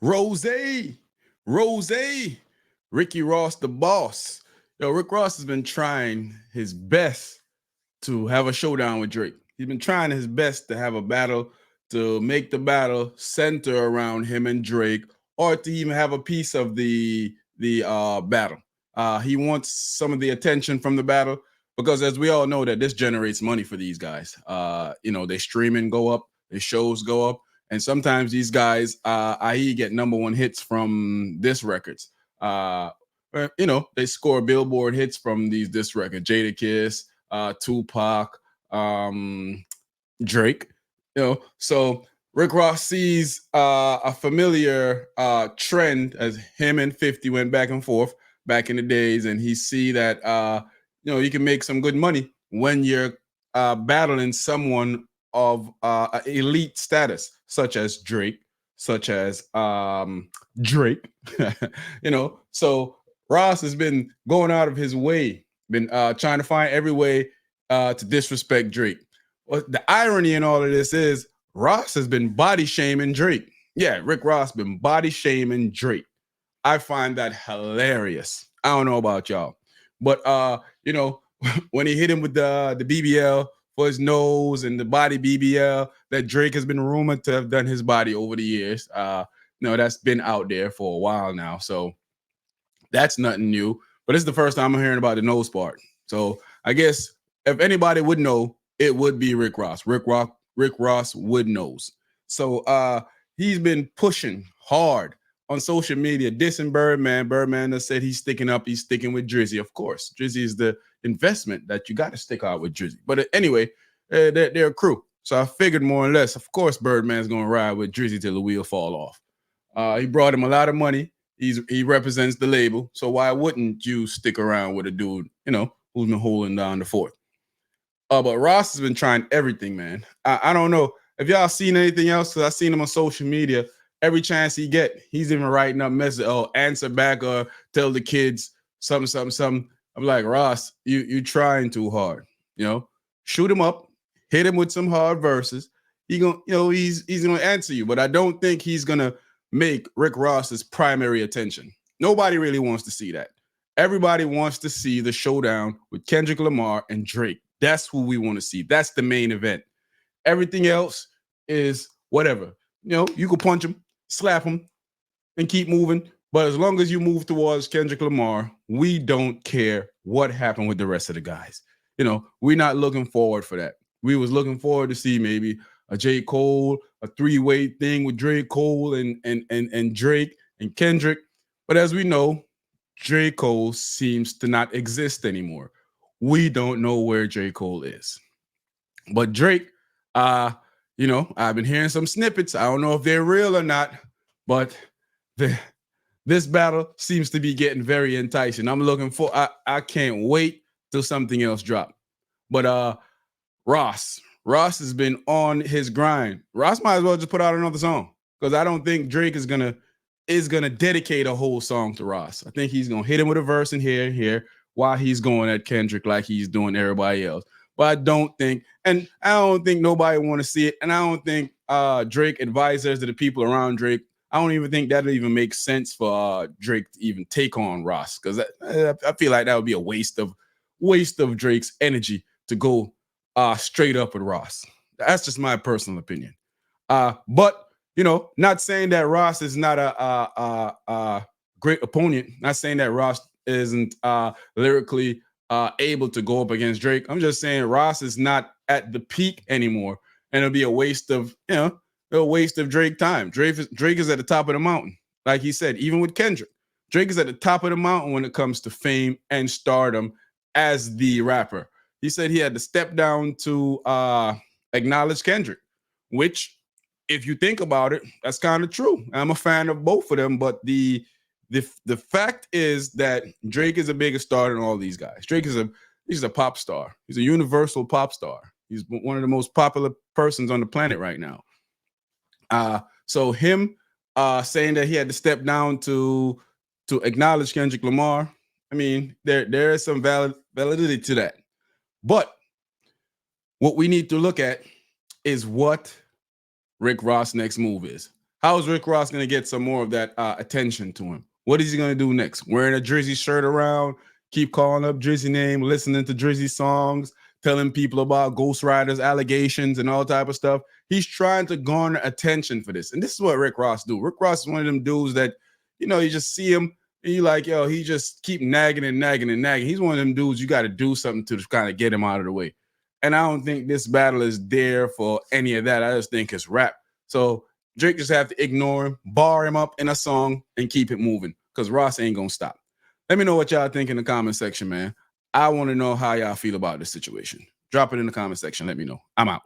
Rose, Rose, Ricky Ross, the boss. Yo, Rick Ross has been trying his best to have a showdown with Drake. He's been trying his best to have a battle, to make the battle center around him and Drake, or to even have a piece of the battle. He wants some of the attention from the battle because, as we all know, that this generates money for these guys. They streaming go up, their shows go up, and sometimes these guys, i.e., get number one hits from diss records. They score Billboard hits from these diss records. Jada Kiss, Tupac, Drake. So Rick Ross sees a familiar trend as him and 50 went back and forth back in the days, and he see that you can make some good money when you're battling someone of elite status, such as Drake, such as Drake. So Ross has been going out of his way, been trying to find every way to disrespect Drake. Well, the irony in all of this is Ross has been body shaming Drake. Yeah, Rick Ross been body shaming Drake. I find that hilarious. I don't know about y'all, but when he hit him with the BBL for his nose and the body BBL that Drake has been rumored to have done his body over the years. That's been out there for a while now, so that's nothing new. But it's the first time I'm hearing about the nose part. So I guess if anybody would know, it would be Rick Ross. Rick Ross would knows. So he's been pushing hard on social media, dissing Birdman. Birdman has said he's sticking with Drizzy. Of course, Drizzy is the investment that you got to stick out with Drizzy. But anyway, they're a crew. So I figured more or less, of course, Birdman's going to ride with Drizzy till the wheel fall off. He brought him a lot of money. He represents the label. So why wouldn't you stick around with a dude, who's been holding down the fort? But Ross has been trying everything, man. I don't know if y'all seen anything else, because I seen him on social media. Every chance he get, he's even writing up messages, answer back or tell the kids something. I'm like, Ross, you trying too hard. Shoot him up, hit him with some hard verses. He's gonna answer you, but I don't think he's gonna make Rick Ross his primary attention. Nobody really wants to see that. Everybody wants to see the showdown with Kendrick Lamar and Drake. That's who we want to see. That's the main event. Everything else is whatever. You can punch him, slap him, and keep moving. But as long as you move towards Kendrick Lamar, we don't care what happened with the rest of the guys. We're not looking forward for that. We was looking forward to see maybe a J. Cole, a three-way thing with Drake, Cole, and Drake and Kendrick. But as we know, J. Cole seems to not exist anymore. We don't know where J. Cole is. But Drake, I've been hearing some snippets. I don't know if they're real or not, but this battle seems to be getting very enticing. I'm looking for, I can't wait till something else drop. But Ross has been on his grind. Ross might as well just put out another song, because I don't think Drake is gonna dedicate a whole song to Ross. I think he's gonna hit him with a verse in here while he's going at Kendrick like he's doing everybody else. But I don't think nobody want to see it. And I don't think Drake advisors to the people around Drake, I don't even think that'll even make sense for Drake to even take on Ross, because I feel like that would be a waste of Drake's energy to go straight up with Ross. That's just my personal opinion. But not saying that Ross is not a great opponent. Not saying that Ross isn't lyrically able to go up against Drake. I'm just saying Ross is not at the peak anymore, and it'll be a waste of Drake time. Drake is at the top of the mountain, like he said. Even with Kendrick, Drake is at the top of the mountain when it comes to fame and stardom as the rapper. He said he had to step down to acknowledge Kendrick, which, if you think about it, that's kind of true. I'm a fan of both of them, but the fact is that Drake is a bigger star than all these guys. Drake he's a pop star. He's a universal pop star. He's one of the most popular persons on the planet right now. So him saying that he had to step down to acknowledge Kendrick Lamar, I mean, there is some validity to that. But what we need to look at is what Rick Ross' next move is. How is Rick Ross going to get some more of that attention to him? What is he going to do next? Wearing a Drizzy shirt around, keep calling up Drizzy name, listening to Drizzy songs, telling people about Ghost Riders allegations and all type of stuff. He's trying to garner attention for this. And this is what Rick Ross do. Rick Ross is one of them dudes that, you know, you just see him and you like, yo, he just keep nagging and nagging and nagging. He's one of them dudes you got to do something to kind of get him out of the way. And I don't think this battle is there for any of that. I just think it's rap. So Drake just have to ignore him, bar him up in a song, and keep it moving because Ross ain't going to stop. Let me know what y'all think in the comment section, man. I want to know how y'all feel about this situation. Drop it in the comment section. Let me know. I'm out.